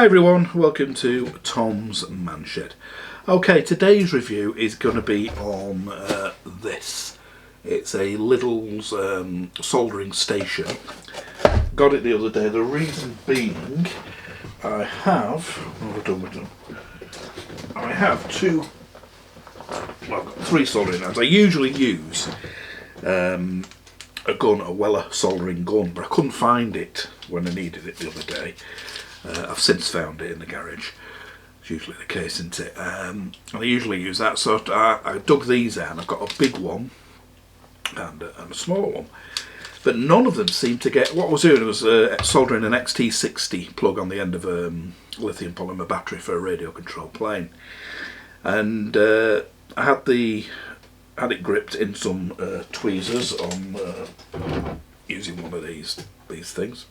Hi everyone, welcome to Tom's Man Shed. Okay, today's review is going to be on this. It's a Lidl's soldering station. Got it the other day. The reason being, I have two. Well, I've got three soldering irons. I usually use a Weller soldering gun, but I couldn't find it when I needed it the other day. I've since found it in the garage. It's usually the case, isn't it? And I usually use that, so I dug these out. I've got a big one and a smaller one, but none of them seem to get. What I was doing was soldering an XT60 plug on the end of a lithium polymer battery for a radio controlled plane, and I had it gripped in some tweezers on using one of these things.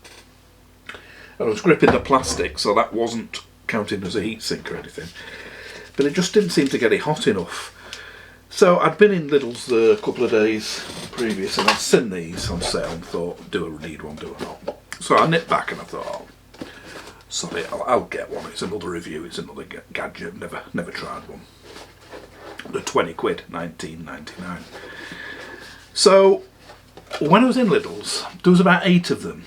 I was gripping the plastic, so that wasn't counting as a heat sink or anything, but it just didn't seem to get it hot enough. So I'd been in Lidl's a couple of days previous and I'd seen these on sale and thought, do I need one, do I not? So I nipped back and I thought, oh, sorry, I'll get one. It's another review, it's another gadget, never tried one. The 20 quid, 19.99. So when I was in Lidl's, there was about 8 of them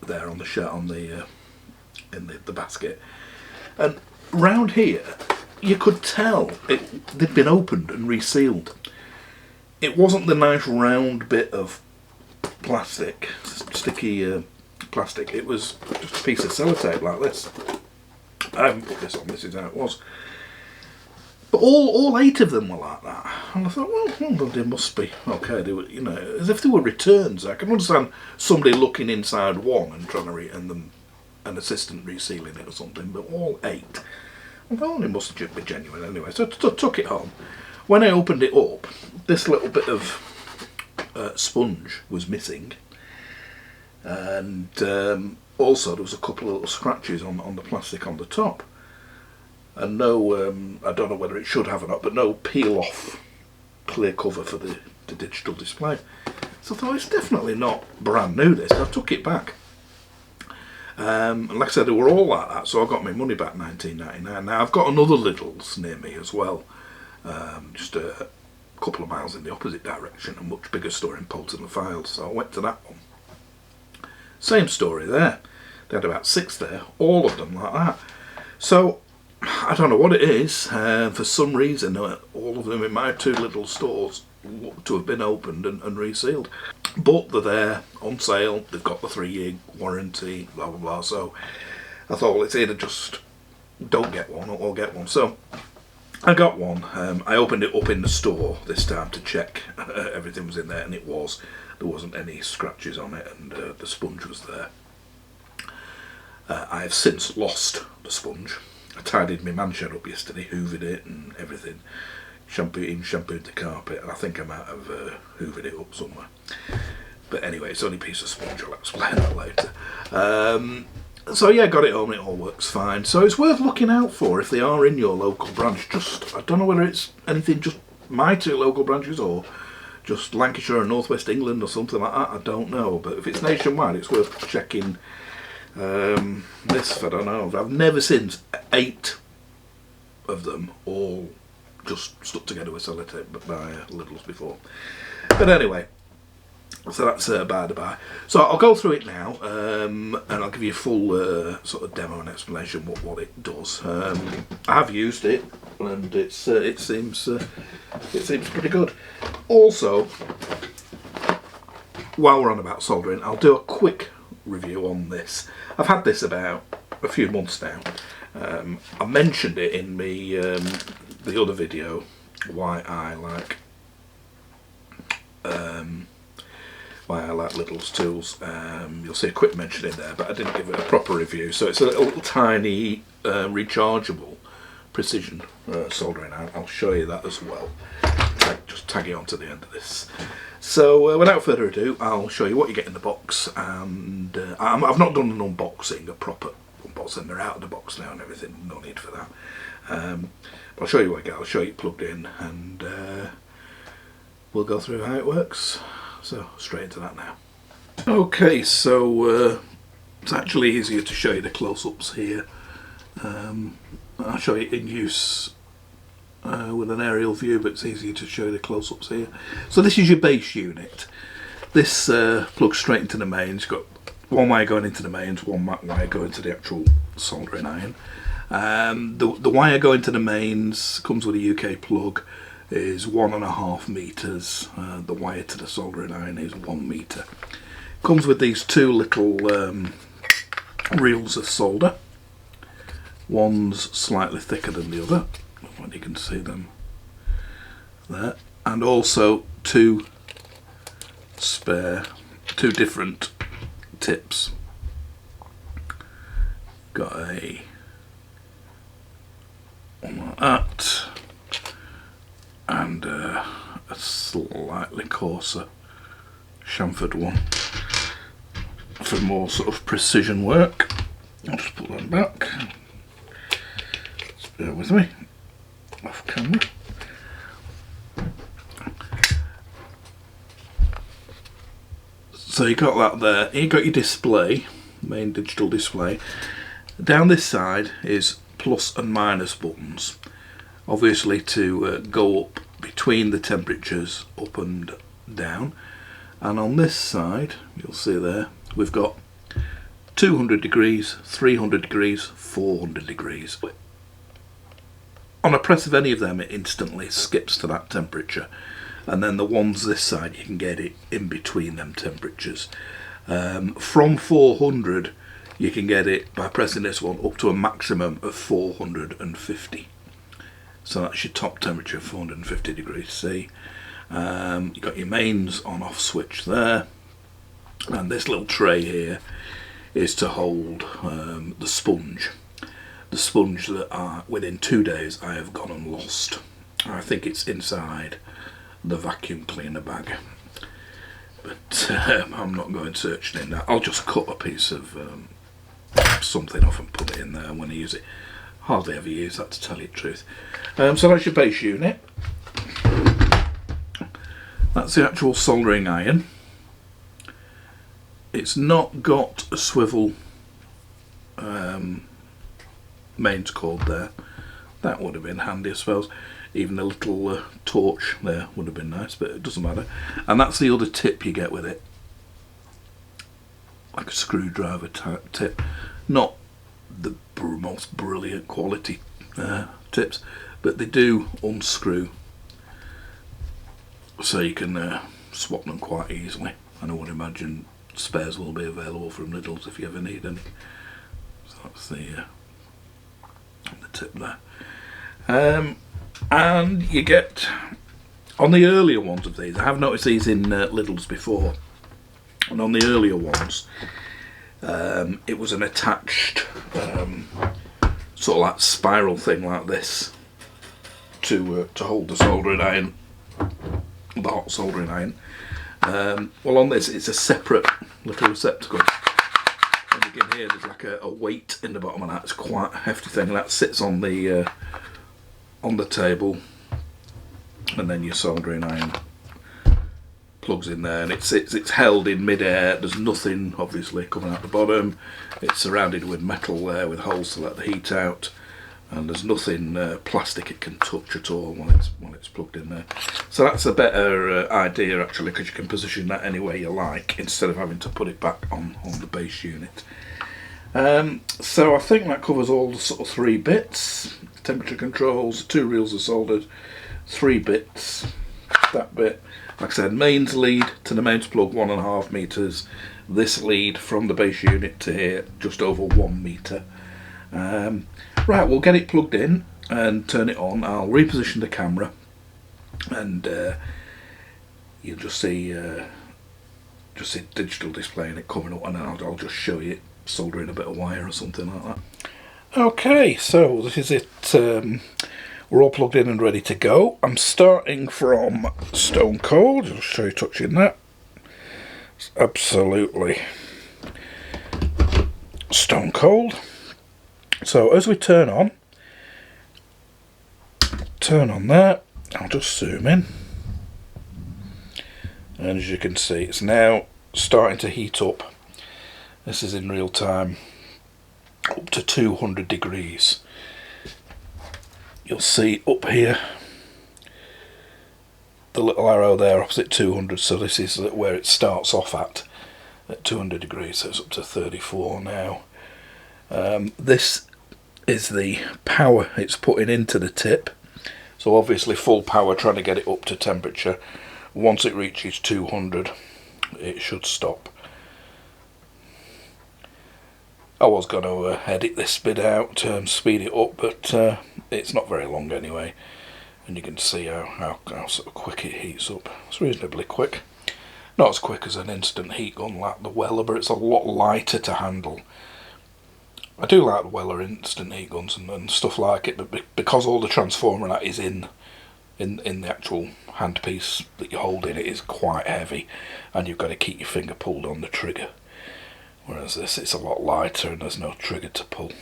there on the shirt, in the basket, and round here you could tell they'd been opened and resealed. It wasn't the nice round bit of plastic, sticky plastic. It was just a piece of sellotape like this. I haven't put this on. This is how it was. But all 8 of them were like that, and I thought, well, they must be okay. They were, as if they were returns. I can understand somebody looking inside one and trying to and an assistant resealing it or something. But all 8, I thought it must be genuine anyway. So I took it home. When I opened it up, this little bit of sponge was missing, and also there was a couple of little scratches on the plastic on the top. And no, I don't know whether it should have or not, but no peel-off clear cover for the digital display. So I thought, it's definitely not brand new, this. I took it back. And like I said, they were all like that, so I got my money back, $19.99. Now, I've got another Lidl's near me as well, just a couple of miles in the opposite direction, a much bigger store in Polton le Files, so I went to that one. Same story there. They had about 6 there, all of them like that. So I don't know what it is. For some reason, all of them in my 2 little stores look to have been opened and resealed. But they're there on sale. They've got the 3-year warranty, blah blah blah. So I thought, well, it's either just don't get one or get one. So I got one. I opened it up in the store this time to check everything was in there, and it was. There wasn't any scratches on it, and the sponge was there. I have since lost the sponge. I tidied my man shed up yesterday, hoovered it and everything, shampooed the carpet, and I think I might have hoovered it up somewhere. But anyway, it's only a piece of sponge, I'll explain that later. So yeah, got it home, it all works fine. So it's worth looking out for if they are in your local branch. I don't know whether it's anything just my 2 local branches or just Lancashire and North West England or something like that, I don't know. But if it's nationwide, it's worth checking. This, I don't know, I've never seen 8 of them all just stuck together with sellotape by Lidl's before. But anyway, so that's by the by. So I'll go through it now, and I'll give you a full sort of demo and explanation what it does. I have used it, and it seems pretty good. Also, while we're on about soldering, I'll do a quick review on this. I've had this about a few months now. I mentioned it in the other video, why I like Lidl's tools. You'll see a quick mention in there, but I didn't give it a proper review. So it's a little tiny rechargeable precision soldering iron. I'll show you that as well. Just tag it onto the end of this. So without further ado, I'll show you what you get in the box, and I've not done an unboxing, a proper unboxing. They're out of the box now and everything, no need for that. But I'll show you what I get, I'll show you it plugged in, and we'll go through how it works. So straight into that now. Okay, so it's actually easier to show you the close-ups here I'll show you in use with an aerial view, but it's easier to show you the close-ups here. So this is your base unit. This plugs straight into the mains. You've got one wire going into the mains, one wire going to the actual soldering iron. The wire going to the mains comes with a UK plug, is 1.5 meters. The wire to the soldering iron is 1 meter. Comes with these two little reels of solder. One's slightly thicker than the other, when you can see them there, and also two different tips. Got a one like that, and a slightly coarser chamfered one for more sort of precision work. I'll just put that back. Just bear with me, off camera. So you got that there. You got your display, main digital display. Down this side is plus and minus buttons, obviously to go up between the temperatures up and down. And on this side, you'll see there, we've got 200 degrees, 300 degrees, 400 degrees. On a press of any of them, it instantly skips to that temperature. And then the ones this side, you can get it in between them temperatures. From 400, you can get it by pressing this one up to a maximum of 450. So that's your top temperature, 450 degrees C. You've got your mains on off switch there, and this little tray here is to hold the sponge that within 2 days I have gone and lost. I think it's inside the vacuum cleaner bag, but I'm not going searching in that. I'll just cut a piece of something off and put it in there when I use it. Hardly ever use that, to tell you the truth. So that's your base unit. That's the actual soldering iron. It's not got a swivel mains cord there. That would have been handy, I suppose. Even a little torch there would have been nice, but it doesn't matter. And that's the other tip you get with it, like a screwdriver type tip. Not the most brilliant quality tips, but they do unscrew, so you can swap them quite easily. And I would imagine spares will be available from Lidl if you ever need any. So that's the tip there. And you get, on the earlier ones of these, I have noticed these in Lidl's before, and on the earlier ones it was an attached sort of like spiral thing like this to hold the soldering iron, the hot soldering iron. Well, on this it's a separate little receptacle, and you can hear there's like a weight in the bottom of that. It's quite a hefty thing, and that sits on the table, and then your soldering iron plugs in there, and it's held in mid-air. There's nothing obviously coming out the bottom. It's surrounded with metal there with holes to let the heat out, and there's nothing plastic it can touch at all when it's plugged in there. So that's a better idea actually, because you can position that any way you like instead of having to put it back on the base unit. So I think that covers all the sort of 3 bits. Temperature controls, 2 reels are soldered, 3 bits, that bit. Like I said, mains lead to the mains plug 1.5 meters. This lead from the base unit to here, just over 1 meter. Right, we'll get it plugged in and turn it on. I'll reposition the camera, and you'll just see digital display and it coming up, and then I'll just show you soldering a bit of wire or something like that. Okay, so this is it. We're all plugged in and ready to go. I'm starting from stone cold. I'll show you touching that. It's absolutely stone cold. So as we turn on there, I'll just zoom in, and as you can see, it's now starting to heat up. This is in real time. up to 200 degrees. You'll see up here the little arrow there opposite 200, so this is where it starts off at 200 degrees, so it's up to 34 now. This is the power it's putting into the tip, so obviously full power trying to get it up to temperature. Once it reaches 200 it should stop. I was going to edit this bit out, speed it up, but it's not very long anyway, and you can see how sort of quick it heats up. It's reasonably quick. Not as quick as an instant heat gun like the Weller, but it's a lot lighter to handle. I do like the Weller instant heat guns and stuff like it, but because all the transformer and that is in the actual handpiece that you're holding, it is quite heavy, and you've got to keep your finger pulled on the trigger. Whereas this, it's a lot lighter and there's no trigger to pull.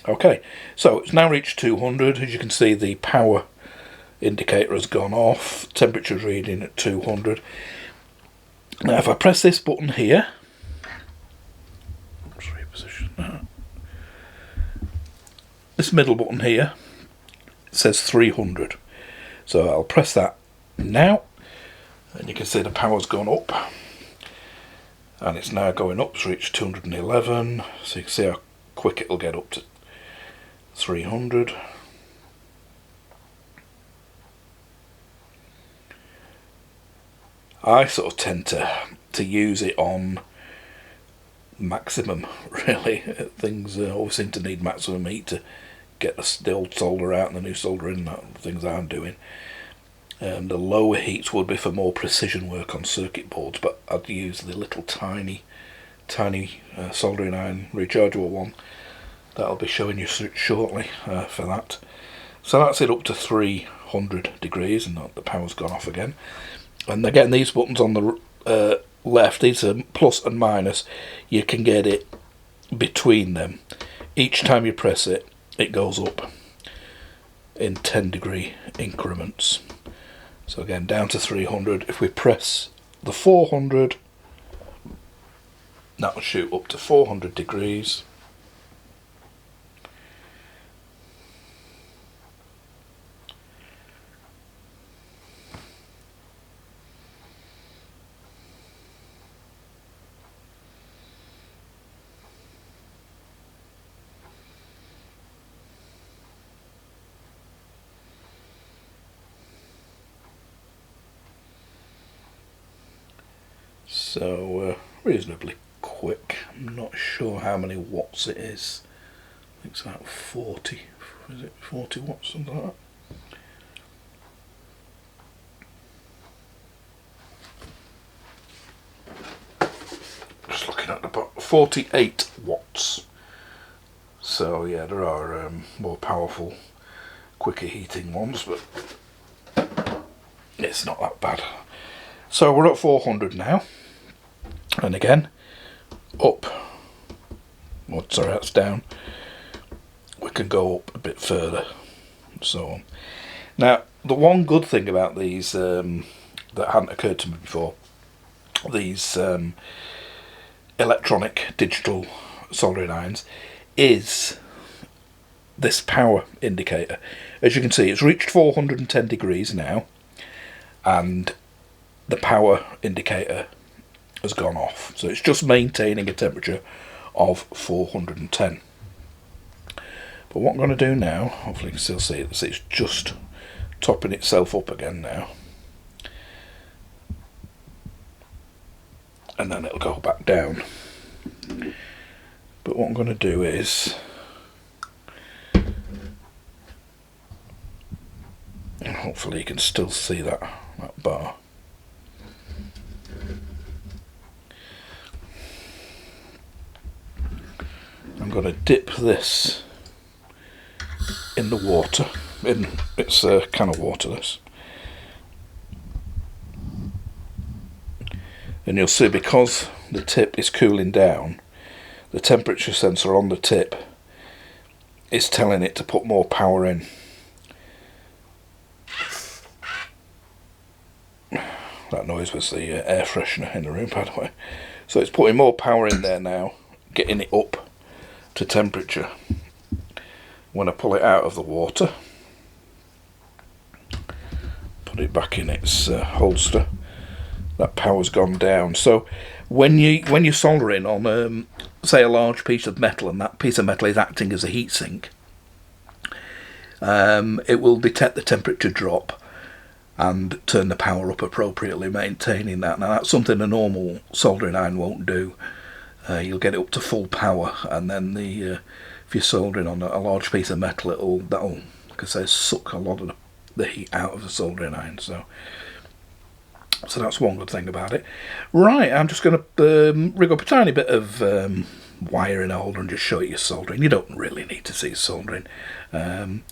Okay, so it's now reached 200. As you can see, the power indicator has gone off. Temperature's reading at 200. Now if I press this button here, let's reposition that. This middle button here, it says 300. So I'll press that now, and you can see the power's gone up. And it's now going up, it's reached 211, so you can see how quick it'll get up to 300. I sort of tend to use it on maximum, really. Things always seem to need maximum heat to get the old solder out and the new solder in, the things I'm doing. The lower heats would be for more precision work on circuit boards, but I'd use the little tiny soldering iron rechargeable one that I'll be showing you shortly for that. So that's it up to 300 degrees, and the power's gone off again. And again, these buttons on the left, these are plus and minus. You can get it between them. Each time you press it, it goes up in 10-degree increments. So again, down to 300. If we press the 400, that will shoot up to 400 degrees. So reasonably quick. I'm not sure how many watts it is. I think it's about 40. Is it 40 watts, something like that? Just looking at the bottom, 48 watts. So yeah, there are more powerful, quicker heating ones, but it's not that bad. So we're at 400 now. And again, up, oh, sorry, that's down. We can go up a bit further, and so on. Now, the one good thing about these that hadn't occurred to me before, these electronic digital soldering irons, is this power indicator. As you can see, it's reached 410 degrees now, and the power indicator has gone off, so it's just maintaining a temperature of 410. But what I'm going to do now, hopefully you can still see it, it's just topping itself up again now, and then it'll go back down. But what I'm going to do is, and hopefully you can still see that bar. I'm going to dip this in the water. It's a can of water, this. And you'll see, because the tip is cooling down, the temperature sensor on the tip is telling it to put more power in. That noise was the air freshener in the room, by the way. So it's putting more power in there now, getting it up to temperature. When I pull it out of the water, put it back in its holster, that power's gone down. So when you're soldering on say a large piece of metal, and that piece of metal is acting as a heatsink, it will detect the temperature drop and turn the power up appropriately, maintaining that. Now that's something a normal soldering iron won't do. You'll get it up to full power, and then if you're soldering on a large piece of metal, that'll, like I say, suck a lot of the heat out of the soldering iron. So that's one good thing about it. Right, I'm just going to rig up a tiny bit of wire in a holder and just show you soldering. You don't really need to see soldering, but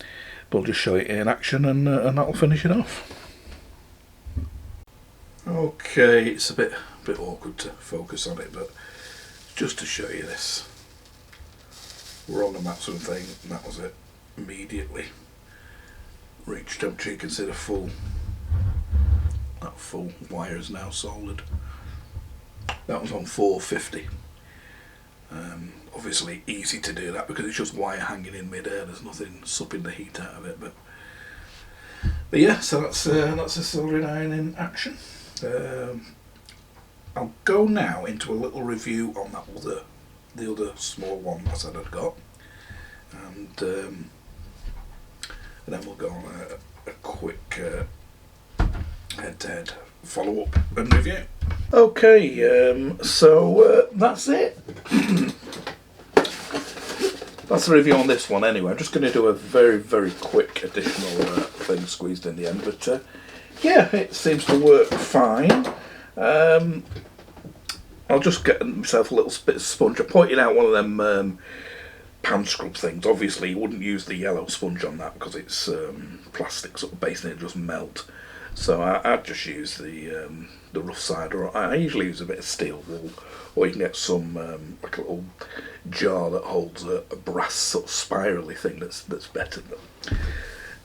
I'll just show it in action, and that'll finish it off. Okay, it's a bit awkward to focus on it, but just to show you this, we're on the maximum thing, and that was it. Immediately reached temperature. You can see that full wire is now soldered. That was on 450. Obviously easy to do that because it's just wire hanging in mid-air. There's nothing supping the heat out of it. But yeah, so that's a soldering iron in action. I'll go now into a little review on the other small one I said I'd got, and then we'll go on a quick head-to-head follow-up and review. Okay, so that's it. That's the review on this one anyway. I'm just going to do a very, very quick additional thing squeezed in the end, but yeah, it seems to work fine. I'll just get myself a little bit of sponge. I pointed out one of them pan scrub things. Obviously you wouldn't use the yellow sponge on that because it's plastic sort of base and it just melt. So I'd just use the rough side, or I usually use a bit of steel wool, or you can get some like a little jar that holds a brass sort of spirally thing that's better. But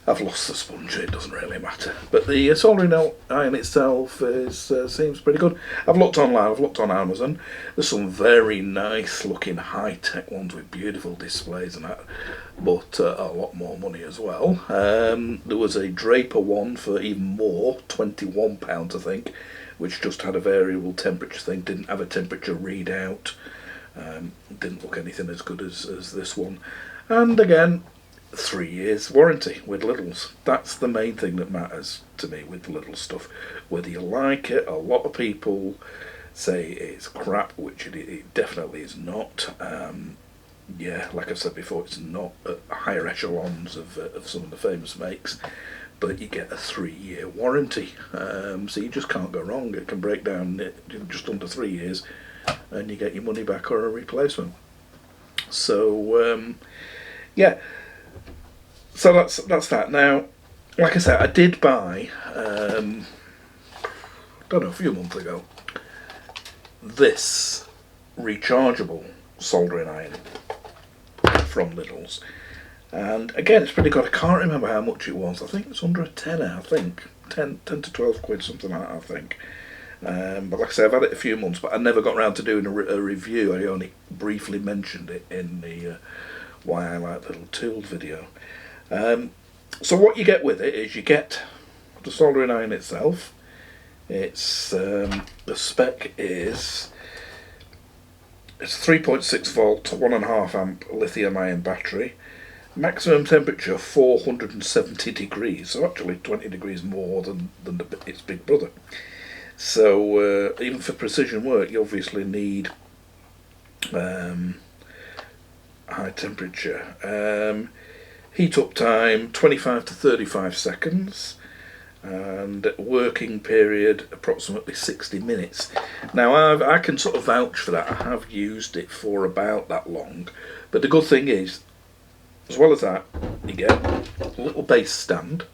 I've lost the sponge, it doesn't really matter. But the soldering iron itself seems pretty good. I've looked online, I've looked on Amazon. There's some very nice looking high-tech ones with beautiful displays and that, but a lot more money as well. There was a Draper one for even more, £21 I think, which just had a variable temperature thing, didn't have a temperature readout, didn't look anything as good as this one. And again, 3 years warranty with Lidl's. That's the main thing that matters to me with Lidl stuff. Whether you like it, a lot of people say it's crap, which it definitely is not. Yeah, like I said before, it's not at higher echelons of some of the famous makes, but you get a 3-year warranty, so you just can't go wrong. It can break down just under 3 years and you get your money back or a replacement. So yeah, so that's that. Now, like I said, I did buy don't know, a few months ago, this rechargeable soldering iron from Lidl's, and again it's pretty good. I can't remember how much it was. I think it's under a tenner. I think 10 to 12 quid, something like that, I think. But like I say, I've had it a few months, but I never got around to doing a review. I only briefly mentioned it in the Why I Like Little Tools video. So what you get with it is you get the soldering iron itself. It's the spec is it's 3.6 volt, 1.5 amp lithium ion battery, maximum temperature 470 degrees, so actually 20 degrees more than its big brother. So even for precision work, you obviously need high temperature. Heat up time 25 to 35 seconds, and working period approximately 60 minutes. Now I can sort of vouch for that. I have used it for about that long, but the good thing is, as well as that, you get a little base stand,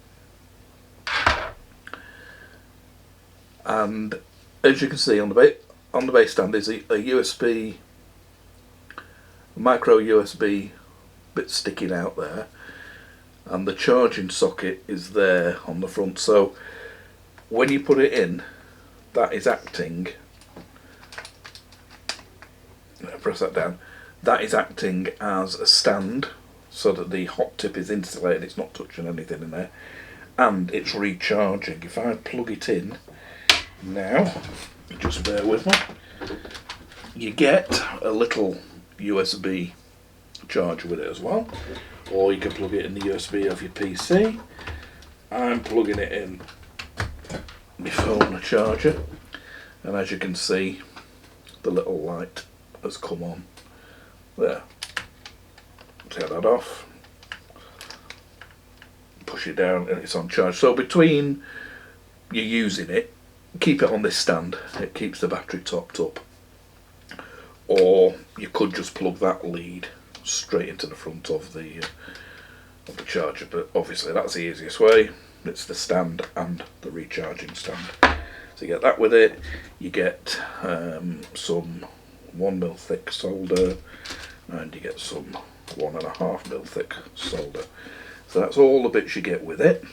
and as you can see on the base stand is a USB, micro USB bit sticking out there, and the charging socket is there on the front. So when you put it in, that is acting, press that down, that is acting as a stand so that the hot tip is insulated, it's not touching anything in there, and it's recharging. If I plug it in now, just bear with me, you get a little USB charger with it as well, or you can plug it in the USB of your PC. I'm plugging it in my phone charger, and as you can see, the little light has come on there. Take that off, push it down, and it's on charge. So between you using it, keep it on this stand, it keeps the battery topped up. Or you could just plug that lead straight into the front of the charger, but obviously that's the easiest way. It's the stand and the recharging stand. So you get that with it. You get some 1mm thick solder, and you get some 1.5mm thick solder. So that's all the bits you get with it.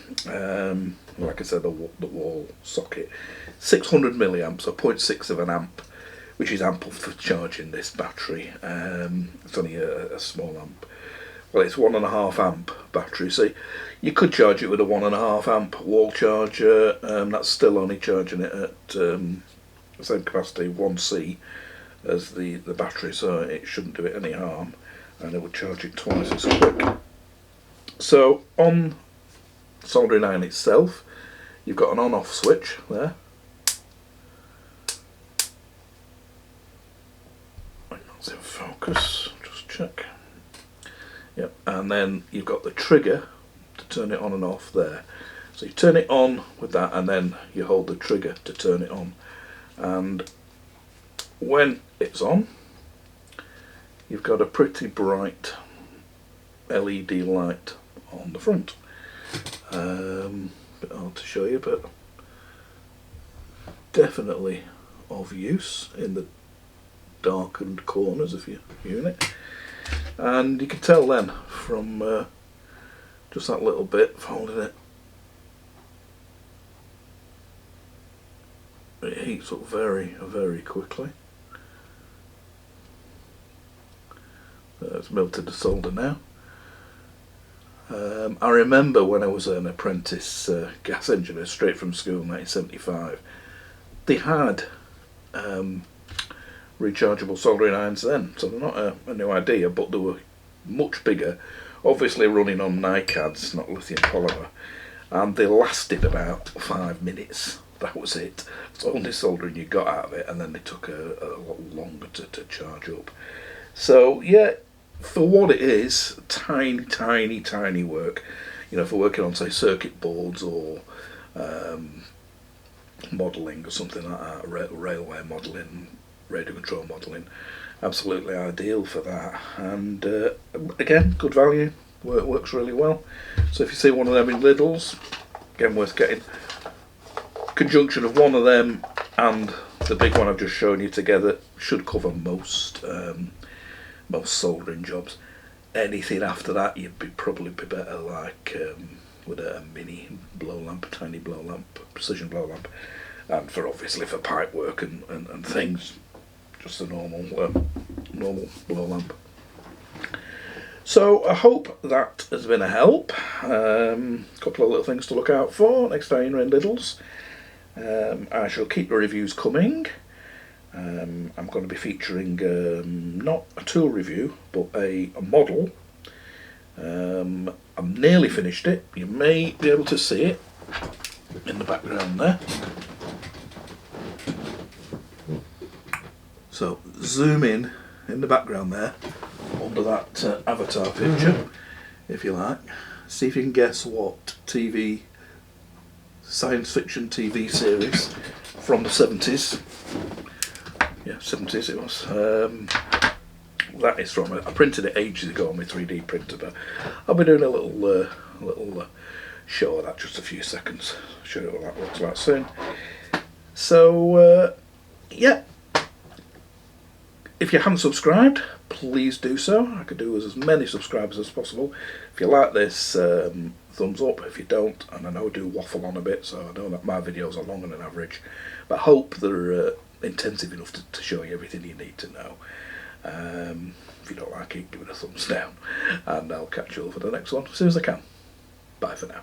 Like I said, the wall socket, 600 milliamps, or 0.6 of an amp, which is ample for charging this battery. It's only a small amp. Well, it's 1.5 amp battery, so you could charge it with a 1.5 amp wall charger. That's still only charging it at the same capacity, 1C, as the battery, so it shouldn't do it any harm, and it would charge it twice as quick. So on soldering iron itself, you've got an on-off switch there. That's in focus, just check. Yep, and then you've got the trigger to turn it on and off there. So you turn it on with that, and then you hold the trigger to turn it on. And when it's on, you've got a pretty bright LED light on the front. Bit hard to show you, but definitely of use in the darkened corners of your unit. And you can tell then from just that little bit of holding it, it heats up very, very quickly. It's melted the solder now. I remember when I was an apprentice gas engineer straight from school in 1975, they had rechargeable soldering irons then, so they're not a new idea, but they were much bigger, obviously running on NiCads, not lithium polymer, and they lasted about 5 minutes. That was it. It's only soldering you got out of it, and then they took a lot longer to charge up. So yeah, for what it is, tiny work. You know, for working on, say, circuit boards or modelling or something like that, railway modelling, radio control modelling, absolutely ideal for that. And again, good value, works really well. So if you see one of them in Lidl's, again, worth getting. Conjunction of one of them and the big one I've just shown you together should cover most soldering jobs. Anything after that, you'd probably be better like with a mini blow lamp, tiny blow lamp, precision blow lamp, and for obviously for pipe work and things, just a normal blow lamp. So I hope that has been a help. Couple of little things to look out for next time you're in Lidl's. I shall keep the reviews coming. I'm going to be featuring not a tool review but a model. I've nearly finished it. You may be able to see it in the background there. So zoom in the background there under that avatar picture, if you like. See if you can guess what science fiction TV series from the 70s. Yeah, 70s it was. That is from it. I printed it ages ago on my 3D printer, but I'll be doing a little show of that, just a few seconds. Show you what that looks like soon. So yeah, if you haven't subscribed, please do so. I could do as many subscribers as possible. If you like this, thumbs up. If you don't, and I know I do waffle on a bit, so I know that my videos are longer than average, but I hope they're intensive enough to show you everything you need to know. If you don't like it, give it a thumbs down, and I'll catch you all for the next one as soon as I can. Bye for now.